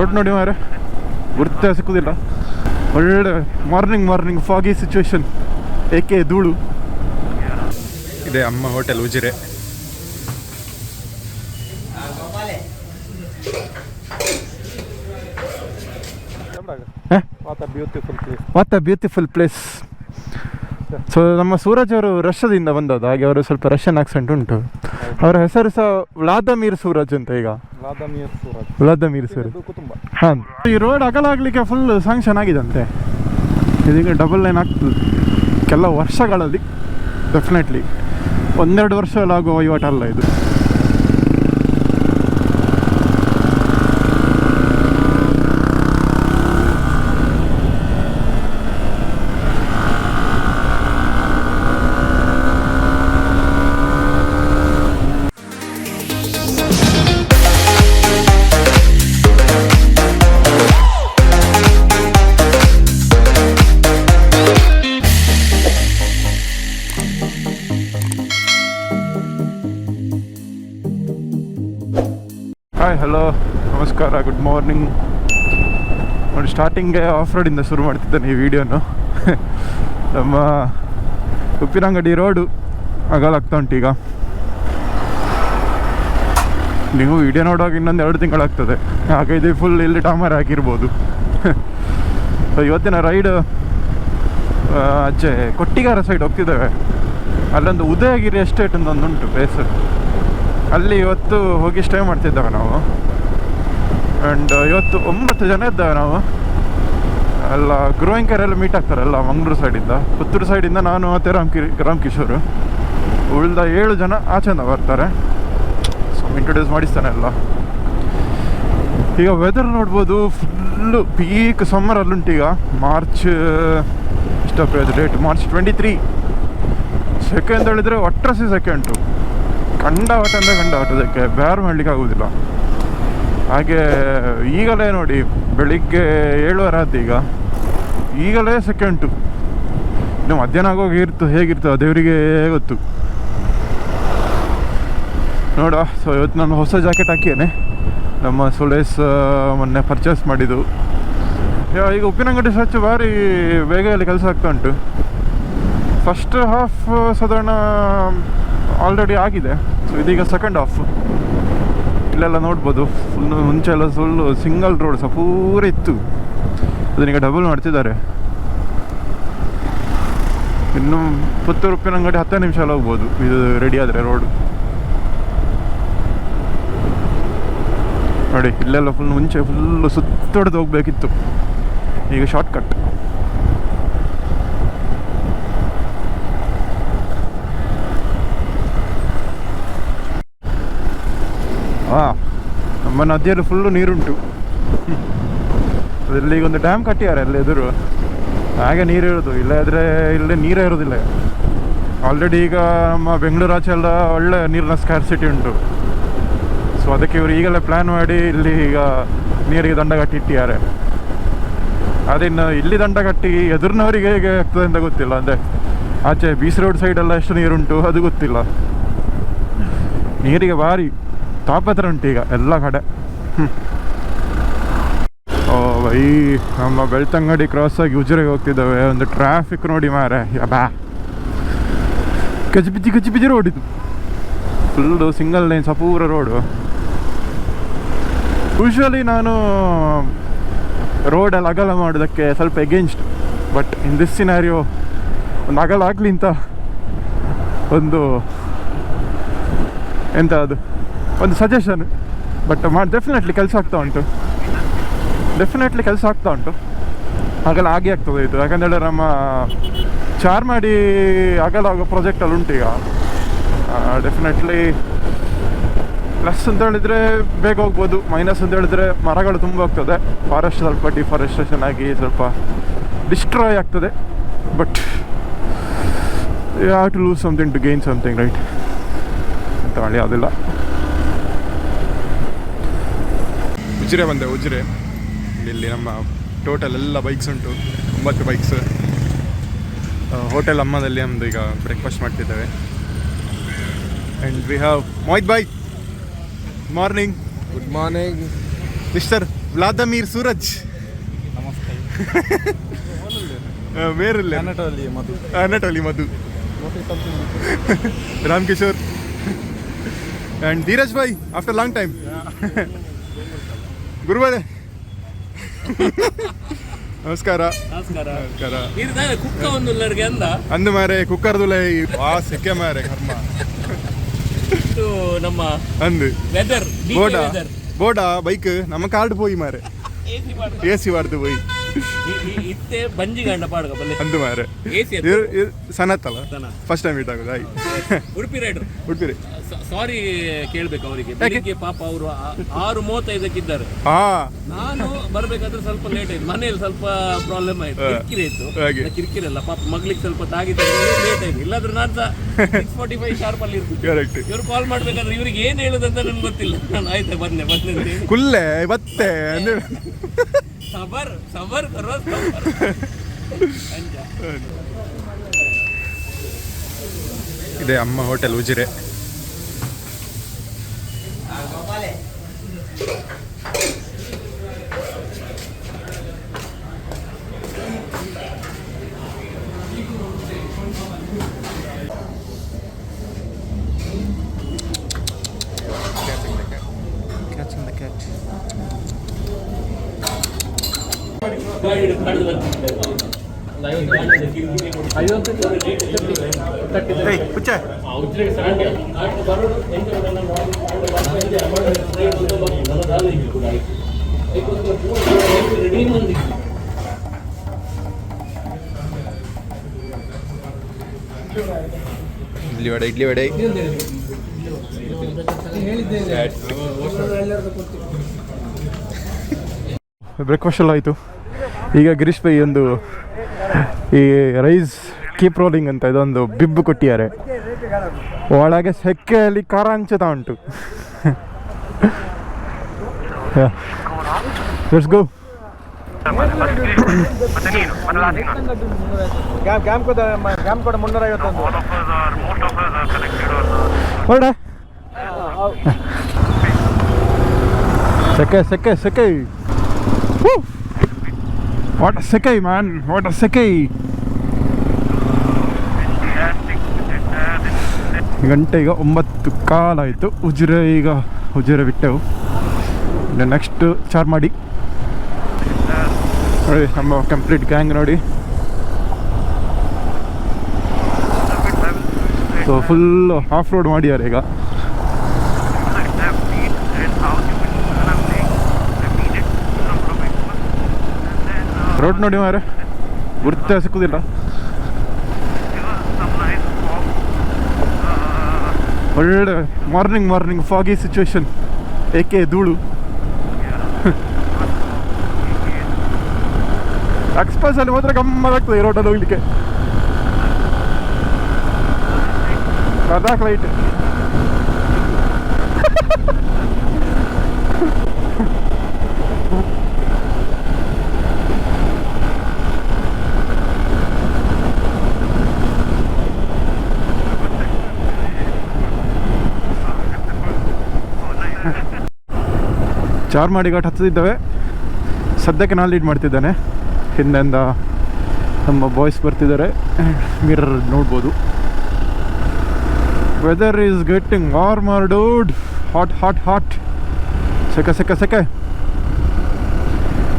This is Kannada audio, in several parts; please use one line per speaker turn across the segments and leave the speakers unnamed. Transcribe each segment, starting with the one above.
ರೋಡ್ ನೋಡಿ ಮಾರೆ, ಗುರ್ತ ಸಿಕ್ಕುದಿಲ್ಲ. ಒಳ್ಳೆ ಮಾರ್ನಿಂಗ್ ಫಾಗಿ ಸಿಚುವೇಶನ್, ಏಕೆ ಧೂಳು ಇದೆ. ಅಮ್ಮ hotel Ujire. What a beautiful place. So ನಮ್ಮ ಸೂರಜ್ ಅವರು ರಷ್ಯಾದಿಂದ ಬಂದದ್ದು, ಹಾಗೆ ಅವರು ಸ್ವಲ್ಪ ರಷ್ಯನ್ ಆಕ್ಸೆಂಟ್ ಉಂಟು. ಅವರ ಹೆಸರು ಸಹ ವ್ಲಾದಮೀರ್ ಸೂರಜ್ ಅಂತ. ಈಗ ವ್ಲಾದಮೀರ್ ಸೂರಜ್. ಹಾಂ, ಈ ರೋಡ್ ಅಗಲ ಆಗಲಿಕ್ಕೆ ಫುಲ್ ಸ್ಯಾಂಕ್ಷನ್ ಆಗಿದಂತೆ. ಇದೀಗ ಡಬಲ್ ಲೈನ್ ಆಗ್ತದೆ ಕೆಲವು ವರ್ಷಗಳಲ್ಲಿ. ಡೆಫಿನೆಟ್ಲಿ 1-2 ವರ್ಷ ಎಲ್ಲ ಆಗುವ ವಹಿವಾಟಲ್ಲ ಇದು. ಹಾಯ್, ಹಲೋ, ನಮಸ್ಕಾರ, ಗುಡ್ ಮಾರ್ನಿಂಗ್. ನೋಡಿ, ಸ್ಟಾರ್ಟಿಂಗ್ಗೆ ಆಫ್ ರೋಡಿಂದ ಶುರು ಮಾಡ್ತಿದ್ದೇನೆ ಈ ವಿಡಿಯೋನು. ನಮ್ಮ ಉಪ್ಪಿನಂಗಡಿ ರೋಡು ಅಗಲಾಗ್ತಾ ಉಂಟು ಈಗ. ನೀವು ವಿಡಿಯೋ ನೋಡುವಾಗ ಇನ್ನೊಂದು 2 ತಿಂಗಳಾಗ್ತದೆ, ಹಾಗೆ ಇದು ಫುಲ್ ಇಲ್ಲಿ ಡಾಮರ್ ಹಾಕಿರ್ಬೋದು. ಇವತ್ತಿನ ರೈಡ್ ಆಚೆ ಕೊಟ್ಟಿಗೆಹಾರ ಸೈಡ್ ಹೋಗ್ತಿದ್ದೇವೆ. ಅಲ್ಲೊಂದು ಉದಯಗಿರಿ ಎಸ್ಟೇಟ್ ಅಂತ ಒಂದು ಉಂಟು ಪ್ಲೇಸ್. ಅಲ್ಲಿ ಇವತ್ತು ಹೋಗಿ ಸ್ಟೇ ಮಾಡ್ತಿದ್ದೇವೆ ನಾವು. ಆ್ಯಂಡ್ ಇವತ್ತು 9 ಜನ ಇದ್ದೇವೆ ನಾವು. ಎಲ್ಲ ಗುರುವಂಕರೆಲ್ಲ ಮೀಟ್ ಆಗ್ತಾರಲ್ಲ ಮಂಗಳೂರು ಸೈಡಿಂದ. ಪುತ್ತೂರು ಸೈಡಿಂದ ನಾನು ಮತ್ತು ರಾಮ್ ಕಿಶೋರ್. ಉಳಿದ 7 ಜನ ಆಚೆಯಿಂದ ಬರ್ತಾರೆ. ಸೊ ಇಂಟ್ರೊಡ್ಯೂಸ್ ಮಾಡಿಸ್ತಾನೆ ಎಲ್ಲ. ಈಗ ವೆದರ್ ನೋಡ್ಬೋದು, ಫುಲ್ಲು ಪೀಕ್ ಸಮ್ಮರಲ್ಲುಂಟು. ಈಗ ಮಾರ್ಚ್ ಇಷ್ಟಪ್ಪ ಡೇಟ್, ಮಾರ್ಚ್ 23. ಸೆಕೆ ಅಂತ ಹೇಳಿದರೆ ಒಟ್ರಸಿ ಸೆಕೆ ಉಂಟು. ಕಂಡಾವಟ ಅಂದರೆ ಕಂಡಾವಟದಕ್ಕೆ ಬೇರೆ ಮಾಡಲಿಕ್ಕೆ ಆಗೋದಿಲ್ಲ. ಹಾಗೆ ಈಗಲೇ ನೋಡಿ, ಬೆಳಿಗ್ಗೆ 7:30 ಆಯ್ತು. ಈಗಲೇ ಸೆಕೆ ಉಂಟು. ಇನ್ನು ಮಧ್ಯಾಹ್ನ ಆಗೋಗಿ ಹೇಗಿರ್ತದೆ ದೇವರಿಗೆ ಗೊತ್ತು. ನೋಡ, ಸೊ ಇವತ್ತು ನಾನು ಹೊಸ ಜಾಕೆಟ್ ಹಾಕಿದ್ದೇನೆ. ನಮ್ಮ ಸುಲೇಸ್ ಮೊನ್ನೆ ಪರ್ಚೇಸ್ ಮಾಡಿದ್ದು. ಈಗ ಉಪ್ಪಿನಂಗಡಿ ಸ್ವಚ್ಛ ಭಾರಿ ಬೇಗದಲ್ಲಿ ಕೆಲಸ ಆಗ್ತಾ ಉಂಟು. ಫಸ್ಟ್ ಹಾಫ್ ಸಾಧಾರಣ ಆಲ್ರೆಡಿ ಆಗಿದೆ. ಸೊ ಇದೀಗ ಸೆಕೆಂಡ್ ಹಾಫ್. ಇಲ್ಲೆಲ್ಲ ನೋಡ್ಬೋದು, ಫುಲ್ ಮುಂಚೆ ಎಲ್ಲ ಫುಲ್ಲು ಸಿಂಗಲ್ ರೋಡ್ ಸಹ ಪೂರ ಇತ್ತು. ಅದನ್ನೀಗ ಡಬಲ್ ಮಾಡ್ತಿದ್ದಾರೆ. ಇನ್ನು ಪುತ್ತೂರು ಉಪ್ಪಿನಂಗಡಿ 10 ನಿಮಿಷ ಎಲ್ಲ ಹೋಗ್ಬೋದು ಇದು ರೆಡಿ ಆದರೆ ರೋಡು. ನೋಡಿ, ಇಲ್ಲೆಲ್ಲ ಫುಲ್ ಮುಂಚೆ ಫುಲ್ಲು ಸುತ್ತೊಡೆದು ಹೋಗ್ಬೇಕಿತ್ತು, ಈಗ ಶಾರ್ಟ್ ಕಟ್. ನಮ್ಮ ನದಿಯಲ್ಲಿ ಫುಲ್ಲು ನೀರುಂಟು. ಅದರಲ್ಲಿ ಈಗ ಒಂದು ಡ್ಯಾಮ್ ಕಟ್ಟಿದ್ದಾರೆ ಅಲ್ಲಿ ಎದುರು, ಹಾಗೆ ನೀರು ಇರೋದು. ಇಲ್ಲದ್ರೆ ಇಲ್ಲೇ ನೀರೇ ಇರೋದಿಲ್ಲ. ಆಲ್ರೆಡಿ ಈಗ ನಮ್ಮ ಬೆಂಗಳೂರು ಆಚೆ ಎಲ್ಲ ಒಳ್ಳೆ ನೀರಿನ ಸ್ಕ್ಯಾರ್ಸಿಟಿ ಉಂಟು. ಸೊ ಅದಕ್ಕೆ ಇವರು ಈಗಲೇ ಪ್ಲ್ಯಾನ್ ಮಾಡಿ ಇಲ್ಲಿ ಈಗ ನೀರಿಗೆ ದಂಡ ಕಟ್ಟಿ ಇಟ್ಟಿದ್ದಾರೆ. ಅದಿನ್ನು ಇಲ್ಲಿ ದಂಡ ಕಟ್ಟಿ ಎದುರಿನವರಿಗೆ ಹೇಗೆ ಆಗ್ತದೆ ಅಂತ ಗೊತ್ತಿಲ್ಲ. ಅಂದರೆ ಆಚೆ ಬೀಚ್ ರೋಡ್ ಸೈಡೆಲ್ಲ ಎಷ್ಟು ನೀರುಂಟು ಅದು ಗೊತ್ತಿಲ್ಲ. ನೀರಿಗೆ ಭಾರಿ ತಾಪತ್ರ ಉಂಟು ಈಗ ಎಲ್ಲ ಕಡೆ. ಓ ಬೈ, ನಮ್ಮ ಬೆಳ್ತಂಗಡಿ ಕ್ರಾಸ್ ಆಗಿ ಉಜಿರೆಗೆ ಹೋಗ್ತಿದ್ದಾವೆ. ಒಂದು ಟ್ರಾಫಿಕ್ ನೋಡಿ ಮಾರೆ, ಬಾ ಗಜಿಬಿಜಿ ರೋಡ್ ಇದು. ಫುಲ್ಲು ಸಿಂಗಲ್ ಲೈನ್ ಸಪೂರ ರೋಡು. ಯೂಶ್ವಲಿ ನಾನು ರೋಡಲ್ಲಿ ಅಗಲ ಮಾಡೋದಕ್ಕೆ ಸ್ವಲ್ಪ against. But in this scenario ಒಂದು ಅಗಲ ಆಗಲಿ ಅಂತ ಎಂತ ಅದು ಒಂದು ಸಜೆಷನ್. ಬಟ್ ಡೆಫಿನೆಟ್ಲಿ ಕೆಲಸ ಆಗ್ತಾ ಉಂಟು. ಹಾಗೆಲ್ಲ ಆಗಿ ಆಗ್ತದೆ ಇದು. ಯಾಕಂದೇಳಿದ್ರೆ ನಮ್ಮ ಚಾರ್ಮಾಡಿ ಆಗಲ್ಲ ಆಗೋ ಪ್ರಾಜೆಕ್ಟಲ್ಲಿ ಉಂಟು ಈಗ. ಡೆಫಿನೆಟ್ಲಿ ಪ್ಲಸ್ ಅಂತ ಹೇಳಿದರೆ ಬೇಗ ಹೋಗ್ಬೋದು. ಮೈನಸ್ ಅಂತ ಹೇಳಿದ್ರೆ ಮರಗಳು ತುಂಬ ಹೋಗ್ತದೆ. ಫಾರೆಸ್ಟ್ ಸ್ವಲ್ಪ ಡಿಫಾರೆಸ್ಟೇಷನ್ ಆಗಿ ಸ್ವಲ್ಪ ಡಿಸ್ಟ್ರಾಯ್ ಆಗ್ತದೆ. But you have to lose something to gain something, right? ಅಂತ ಹೇಳಿ ಅದಿಲ್ಲ. ಉಜಿರೆ ಬಂದೆ. ಇಲ್ಲಿ ನಮ್ಮ ಟೋಟಲ್ ಎಲ್ಲ ಬೈಕ್ಸ್ ಉಂಟು, 9 ಬೈಕ್ಸ್. ಹೋಟೆಲ್ ಅಮ್ಮದಲ್ಲಿ ನಮ್ಮದು ಈಗ ಬ್ರೇಕ್ಫಾಸ್ಟ್ ಮಾಡ್ತಿದ್ದೇವೆ. ಆ್ಯಂಡ್ ವಿ ಹ್ಯಾವ್ ಮೋಹಿತ್ ಬಾಯ್. Good morning.
Good morning
mister Vladimir Suraj. ಮೇರಲ್ಲ ಅನಟೋಲಿ ಮಧು, ರಾಮ್ ಕಿಶೋರ್ and ಧೀರಜ್ ಭಾಯ್ after long time. ಗುರುಗಳೇ ನಮಸ್ಕಾರ. ಅಂದು ಮಾರೆ ಕುಕ್ಕರ್ದುಲೆ ಸೆಕೆ ಮಾರೆ ಕರ್ಮ
ನಮ್ಮ
ಅಂದು ಬೋಡ ಬೈಕ್ ನಮ್ಮ ಕಾರ್ಡ್ ಪೋಯಿ ಮಾರೆ ಎಸಿ ವಾರ್ದು ಪೋಯಿ
ಇತ್ತೆ ಬಂಜಿ ಗಂಡ ಪಾಡ್ಗ ಬಲ್ಲೆ
ಅಂದು ಮಾರೆ ಸನತ್ ಅಲ್ಲ ಫಸ್ಟ್ ಟೈಮ್ ಮೀಟ್ ಆಗೋದು.
ಉಡುಪಿ ರೈಡರ್
ಉಡುಪಿ
ಸಾರಿ ಕೇಳ್ಬೇಕು ಅವರಿಗೆ. ಬೆಳಿಗ್ಗೆ ಪಾಪ ಅವರು 6:35 ಇದ್ದಾರೆ. ನಾನು ಬರ್ಬೇಕಾದ್ರೆ ಸ್ವಲ್ಪ ಲೇಟ್ ಆಯ್ತು, ಮನೆಯಲ್ಲಿ ಸ್ವಲ್ಪ ಪ್ರಾಬ್ಲಮ್ ಆಯ್ತು, ಕಿರಿಕಿರಿ ಇತ್ತು. ಕಿರಿಕಿರಿ ಅಲ್ಲ ಪಾಪ ಮಗ್ಲಿಗೆ ಸ್ವಲ್ಪ ತಾಗಿತ್ತು, ಲೇಟ್ ಆಯ್ತು. ಇಲ್ಲಾದ್ರೆ ನಾನು 6:45 ಶಾರ್ಪ್ ಅಲ್ಲಿ ಇರ್ತೀನಿ. ಇವ್ರು ಕಾಲ್ ಮಾಡ್ಬೇಕಾದ್ರೆ ಇವ್ರಿಗೆ ಏನ್ ಹೇಳುದಂತ ನನ್ಗೆ ಗೊತ್ತಿಲ್ಲ. ನಾನು ಆಯ್ತಾ ಬಂದೆ
ಕುಲ್ಲೆ ಬತ್ತೆ
ಸಬರ್ ಕರೋ
ಇದೆ ಅಮ್ಮ hotel Ujire. Catching the cat. Idli vada breakfast ಎಲ್ಲ ಆಯಿತು. ಈಗ ಗಿರೀಶ್ ಬೈ ಒಂದು ಈ ರೈಸ್ ಕೀಪ್ ರೋಲಿಂಗ್ ಅಂತ ಇದೊಂದು ಬಿಬ್ಬು ಕೊಟ್ಟಿದ್ದಾರೆ. ಒಳಗೆ ಸೆಕೆಯಲ್ಲಿ ಖಾರ ಹಂಚುತ್ತಾ ಉಂಟು. Let's go. ಹೊರಡ ಸೆಕೆ ಸೆಕೆ. What a second, man! What a second! ಗಂಟೆ ಈಗ 9:15 ಆಯಿತು. ಉಜಿರೆ ಬಿಟ್ಟೆವು. ನೆಕ್ಸ್ಟ್ ಚಾರ್ಮಾಡಿ ನೋಡಿ, ನಮ್ಮ ಕಂಪ್ಲೀಟ್ ಗ್ಯಾಂಗ್ ನೋಡಿ. ಸೊ ಫುಲ್ ಆಫ್ ರೋಡ್ ಮಾಡಿದ್ದಾರೆ ಈಗ. ರೋಡ್ ನೋಡಿ ಮಾರೆ, ಗುರ್ತ ಸಿಕ್ಕುದಿಲ್ಲ. ಒಳ್ಳೆ ಮಾರ್ನಿಂಗ್ ಫಾಗಿ ಸಿಚುವೇಶನ್, ಏಕೆ ಧೂಳು. ಎಕ್ಸ್ಪ್ರೆಸ್ ಅಲ್ಲಿ ಹೋದ್ರೆ ಗಮ್ಮತ್ತಾಗ್ತದೆ ಈ ರೋಡಲ್ಲಿ ಹೋಗ್ಲಿಕ್ಕೆ. ಲದಾಖ್ ಲೈಟ್. ಚಾರ್ಮಾಡಿ ಘಾಟ್ ಹತ್ತದಿದ್ದಾವೆ. ಸದ್ಯಕ್ಕೆ ನಾನು ಲೀಡ್ ಮಾಡ್ತಿದ್ದಾನೆ, ಹಿಂದೆಯಿಂದ ನಮ್ಮ ಬಾಯ್ಸ್ ಬರ್ತಿದ್ದಾರೆ. ಮಿರರ್ ನೋಡ್ಬೋದು. Weather is getting warmer dude. Hot ಸೆಕೆ.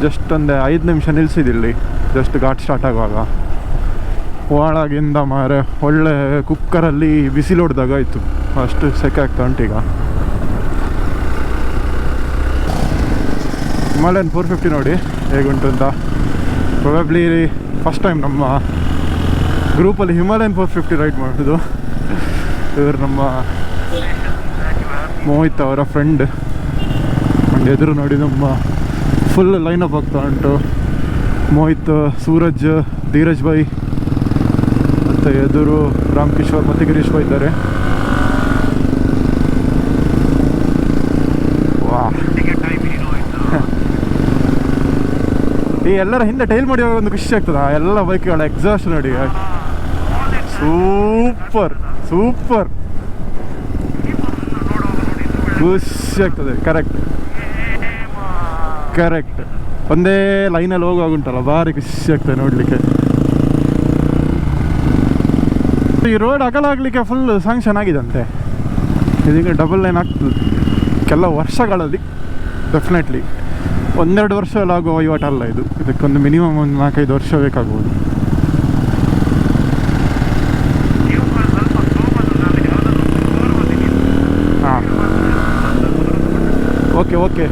ಜಸ್ಟ್ ಒಂದು 5 ನಿಮಿಷ ನಿಲ್ಲಿಸಿದಿಲ್ಲಿ, ಜಸ್ಟ್ ಘಾಟ್ ಸ್ಟಾರ್ಟ್ ಆಗುವಾಗ. ಒಳಗಿಂದ ಮಾರೆ ಒಳ್ಳೆ ಕುಕ್ಕರಲ್ಲಿ ಬಿಸಿಲು ಹೊಡೆದಾಗ ಆಯಿತು, ಅಷ್ಟು ಸೆಕೆ ಆಗ್ತಾ ಉಂಟೀಗ. ಹಿಮಾಲಯನ್ 450 ನೋಡಿ ಹೇಗುಂಟು ಅಂತ. ಪ್ರೊಬಬ್ಲಿ ಫಸ್ಟ್ ಟೈಮ್ ನಮ್ಮ ಗ್ರೂಪಲ್ಲಿ ಹಿಮಾಲಯನ್ 450 ರೈಡ್ ಮಾಡೋದು. ಇವರು ನಮ್ಮ ಮೋಹಿತ್ ಅವರ ಫ್ರೆಂಡ್. ಒಂದು ಎದುರು ನೋಡಿ ನಮ್ಮ ಫುಲ್ ಲೈನಪ್ ಆಗ್ತಾ ಉಂಟು. ಮೋಹಿತ್, ಸೂರಜ್, ಧೀರಜ್ ಭಾಯ್ ಮತ್ತು ಎದುರು ರಾಮ್ ಕಿಶೋರ್ ಮತ್ತು ಗಿರೀಶ್ ಭಾಯ್ ಇದ್ದಾರೆ. ಈ ಎಲ್ಲರ ಹಿಂದೆ ಟೈಲ್ ಮಾಡಿ ಒಂದು ಖುಷಿ ಆಗ್ತದೆ. ಆ ಎಲ್ಲ ಬೈಕ್ಗಳ ಎಕ್ಸಾಸ್ಟ್ ನೋಡಿ, ಸೂಪರ್ ಖುಷಿ ಆಗ್ತದೆ. ಕರೆಕ್ಟ್. ಕರೆಕ್ಟ್. ಒಂದೇ ಲೈನಲ್ಲಿ ಹೋಗುವಾಗುಂಟಲ್ಲ, ಭಾರಿ ಖುಷಿ ಆಗ್ತದೆ ನೋಡಲಿಕ್ಕೆ. ಈ ರೋಡ್ ಅಗಲ ಆಗಲಿಕ್ಕೆ ಫುಲ್ ಸ್ಯಾಂಕ್ಷನ್ ಆಗಿದಂತೆ. ಇದೀಗ ಡಬಲ್ ಲೈನ್ ಆಗ್ತದೆ ಕೆಲ ವರ್ಷಗಳಲ್ಲಿ, ಡೆಫಿನೆಟ್ಲಿ. 1-2 ವರ್ಷ ಎಲ್ಲ ಆಗುವ ವಹಿವಾಟಲ್ಲ ಇದು. ಇದಕ್ಕೊಂದು ಮಿನಿಮಮ್ ಒಂದು 4-5 ವರ್ಷ ಬೇಕಾಗ್ಬೋದು. ಹಾಂ, ಓಕೆ ಓಕೆ.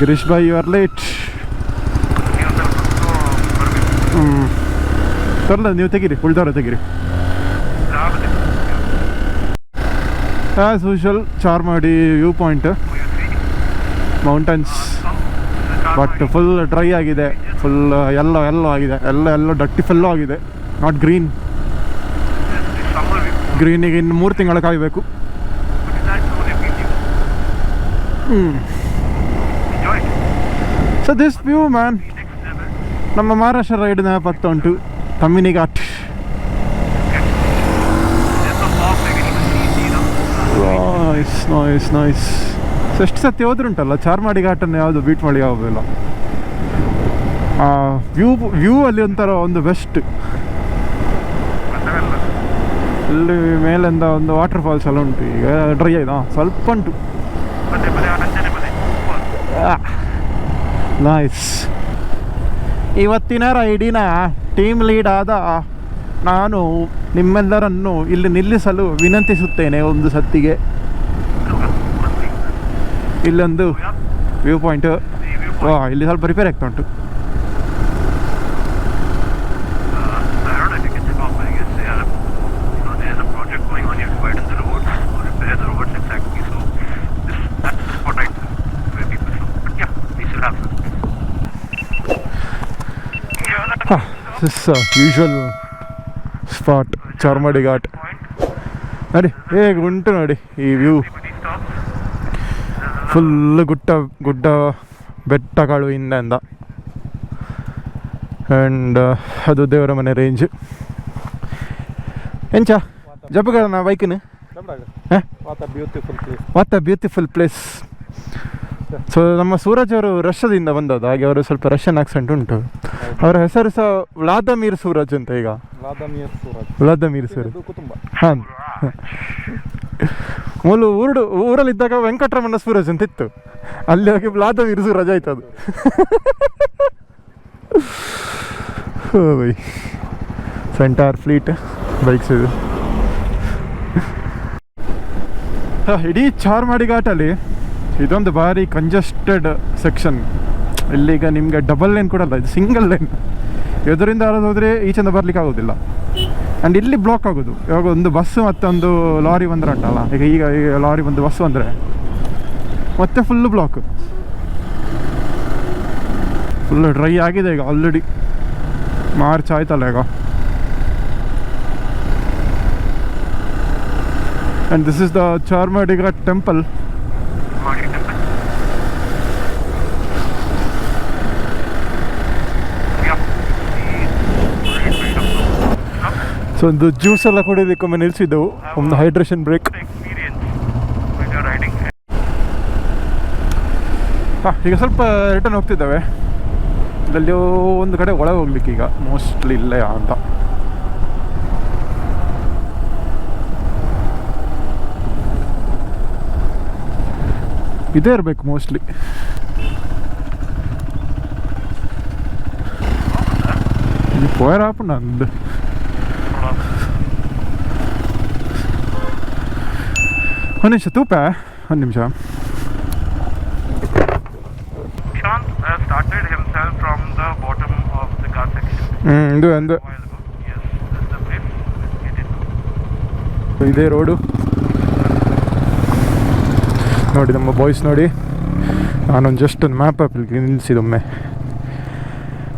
ಗಿರೀಶ್ ಬಾಯ್, ಯು ಆರ್ ಲೇಟ್. ತರಲ್ಲ, ನೀವು ತೆಗೀರಿ, ಉಳ್ದವ್ರೆ ತೆಗೀರಿ. As usual Charmadi viewpoint, mountains. But full dry ಆಗಿದೆ, ಫುಲ್ ಎಲ್ಲೋ ಆಗಿದೆ, ಎಲ್ಲೋ ಡಟ್ಟಿ ಫುಲ್ಲು ಆಗಿದೆ. Not green. ಗ್ರೀನಿಗೆ ಇನ್ನು 3 ತಿಂಗಳು ಕಾಯಬೇಕು. ಸೊ ದಿಸ್ ವ್ಯೂ ಮ್ಯಾನ್, ನಮ್ಮ ಮಹಾರಾಷ್ಟ್ರ ರೈಡ್ ನೆನಪಾಗ್ತಾ ಉಂಟು. ತಮ್ಮಿನಿ ಘಾಟ್. ನೈಸ್. ಎಷ್ಟು ಸತಿ ಹೋದ್ರುಂಟಲ್ಲ ಚಾರ್ಮಾಡಿ ಘಾಟನ್ನು ಯಾವುದು ಬೀಟ್ ಮಾಡಿ ಆಗೋದಿಲ್ಲ. ವ್ಯೂ ಅಲ್ಲಿ ಒಂಥರ ಒಂದು ಬೆಸ್ಟ್. ಇಲ್ಲಿ ಮೇಲಿಂದ ಒಂದು ವಾಟರ್ ಫಾಲ್ಸ್ ಎಲ್ಲ ಉಂಟು. ಈಗ ಡ್ರೈ ಆಯ್ತಾ, ಸ್ವಲ್ಪ ಉಂಟು. ನೈಸ್. ಇವತ್ತಿನ ರೈಡಿನ ಟೀಮ್ ಲೀಡ್ ಆದ ನಾನು ನಿಮ್ಮೆಲ್ಲರನ್ನು ಇಲ್ಲಿ ನಿಲ್ಲಿಸಲು ವಿನಂತಿಸುತ್ತೇನೆ. ಒಂದು ಸತ್ತಿಗೆ ಇಲ್ಲೊಂದು ವ್ಯೂ ಪಾಯಿಂಟ್. ಇಲ್ಲಿ ಸ್ವಲ್ಪ ರಿಪೇರ್ ಆಗ್ತಾ ಉಂಟು. Usual spot Charmadi ghat. ನೋಡಿ ಹೇಗೆ ಉಂಟು ನೋಡಿ ಈ ವ್ಯೂ. ಫುಲ್ ಗುಡ್ಡ ಬೆಟ್ಟಗಳು ಹಿಂದೆಂದ. ಆ್ಯಂಡ್ ಅದು ದೇವರ ಮನೆ ರೇಂಜ್. ಎಂಚ ಜಪ್ಪಗಾರ ಬೈಕಿನ what a beautiful place. So ನಮ್ಮ ಸೂರಜ್ ಅವರು ರಷ್ಯಾದಿಂದ ಬಂದದ್ದು, ಹಾಗೆ ಅವರು ಸ್ವಲ್ಪ ರಷ್ಯನ್ ಆಕ್ಸೆಂಟ್ ಉಂಟು. ಅವರ ಹೆಸರು ಸಹ ವ್ಲಾದಮೀರ್ ಸೂರಜ್ ಅಂತ. ಈಗ ವ್ಲಾದಮೀರ್ ಸೂರಜ್. ಹಾಂ, ಮೂಲ ಊರಲ್ಲಿದ್ದಾಗ ವೆಂಕಟರಮಣ ಸೂರಜ್ ಅಂತ ಇತ್ತು. ಅಲ್ಲಿ ಹೋಗಿ ವ್ಲಾದಮೀರ್ ಸೂರಜ್ ಆಯ್ತು ಅದು. ಬೈ ಸೆಂಟಾರ್ ಫ್ಲೀಟ್ ಬೈಕ್ಸ್ ಇದು. ಇಡೀ ಚಾರ್ಮಾಡಿ ಘಾಟಲ್ಲಿ ಇದೊಂದು ಭಾರಿ ಕಂಜೆಸ್ಟೆಡ್ ಸೆಕ್ಷನ್. ಇಲ್ಲಿಗ ನಿಮಗೆ ಡಬಲ್ ಲೈನ್ ಕೂಡ ಅಲ್ಲ, ಇದು ಸಿಂಗಲ್ ಲೈನ್. ಎದುರಿಂದ ಯಾರಾದ್ರು ಹೋದರೆ ಈಚೆಂದ ಬರ್ಲಿಕ್ಕೆ ಆಗೋದಿಲ್ಲ. ಆ್ಯಂಡ್ ಇಲ್ಲಿ ಬ್ಲಾಕ್ ಆಗೋದು ಇವಾಗ ಒಂದು ಬಸ್ಸು ಮತ್ತೊಂದು ಲಾರಿ ಬಂದರೆ ಉಂಟಲ್ಲ. ಈಗ ಲಾರಿ ಬಂದು ಬಸ್ಸು ಬಂದರೆ ಮತ್ತೆ ಫುಲ್ಲು ಬ್ಲಾಕ್. ಫುಲ್ ಡ್ರೈ ಆಗಿದೆ ಈಗ ಆಲ್ರೆಡಿ. ಮಾರ್ಚ್ ಆಯ್ತಲ್ಲ ಈಗ. And this is the Charmadi ghat temple. So ಒಂದು ಜ್ಯೂಸ್ ಎಲ್ಲ ಕುಡಿಯೋದಕ್ಕೊಮ್ಮೆ ನಿಲ್ಲಿಸಿದ್ದೆವು, ಒಂದು ಹೈಡ್ರೇಷನ್ ಬ್ರೇಕ್. ಹಾಂ, ಈಗ ಸ್ವಲ್ಪ ರಿಟರ್ನ್ ಹೋಗ್ತಿದ್ದಾವೆ. ಇದರಲ್ಲಿ ಒಂದು ಕಡೆ ಒಳಗೆ ಹೋಗ್ಲಿಕ್ಕೆ ಈಗ ಮೋಸ್ಟ್ಲಿ ಇಲ್ಲೇ ಅಂತ. ಇದೇ ಇರಬೇಕು ಮೋಸ್ಟ್ಲಿ. Where happened? ಒಂದು ನಿಮಿಷ ತೂಪ ಒಂದು ನಿಮಿಷ.
Sean started himself from the bottom of the car section.
ಇದು ಒಂದು
Yes, this is the place. Get it.
ಇದೇ ರೋಡು ನೋಡಿ ನಮ್ಮ ಬಾಯ್ಸ್ ನೋಡಿ. ನಾನೊಂದು ಜಸ್ಟ್ ಒಂದು ಮ್ಯಾಪ್ ಆ್ಯಪಲ್ಲಿ ನಿಲ್ಲಿಸಿದೊಮ್ಮೆ.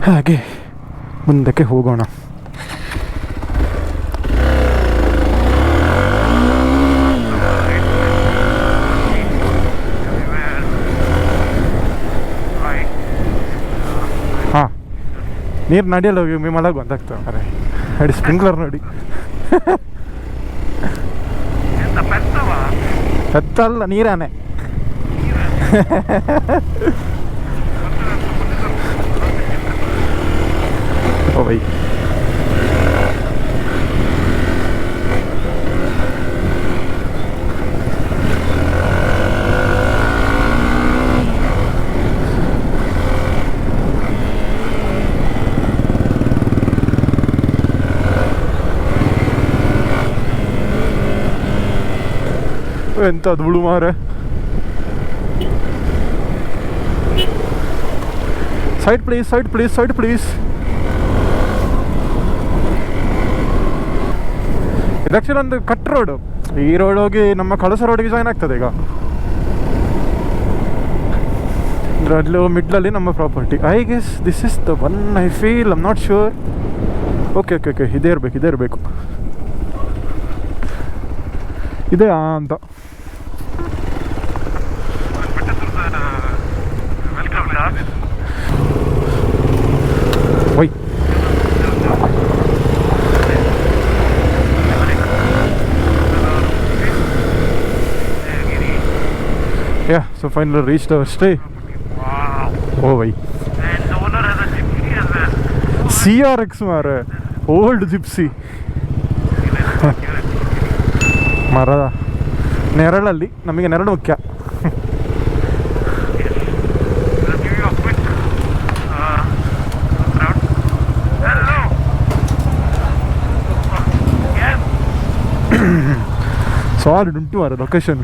ಹಾಗೆ ಮುಂದಕ್ಕೆ ಹೋಗೋಣ. ಹಾಂ ನೀರು ನಡೆಯಲ್ಲ ಹೋಗಿ ಮಲಗು ಅಂತಾಗ್ತವೆ ಅರೆ ನೋಡಿ ಸ್ಪ್ರಿಂಕ್ಲರ್ ನೋಡಿ. ಎತ್ತಲ್ಲ ನೀರಾನೆ. ಓ ಬೈ ಎಂತ ಧೂಳು ಮಾರೆ. Side please side please side please. ಇದು ಆ್ಯಕ್ಚುಲಿ ಒಂದು ಕಟ್ ರೋಡು. ಈ ರೋಡ್ ಹೋಗಿ ನಮ್ಮ ಕಳಸ ರೋಡಿಗೆ ಜಾಯ್ನ್ ಆಗ್ತದೆ ಈಗ. ಅಲ್ಲೂ ಮಿಡ್ಲಲ್ಲಿ ನಮ್ಮ property. I guess this is the one I feel I'm not sure. Okay okay okay ಇದೇ ಇರಬೇಕು ಇದೇ ಅಂತ. Wait. Yeah, so finally reached our stay.
Wow.
Oh, wait.
And the owner has a gypsy as well.
CRX mare, old gypsy. ಮರದ ನೆರಳಲ್ಲಿ ನಮಗೆ ನೆರಳು ಮುಖ್ಯ. ಸಾಲಿಡ್ ಉಂಟು ಮಾರ ಲೊಕೇಶನ್.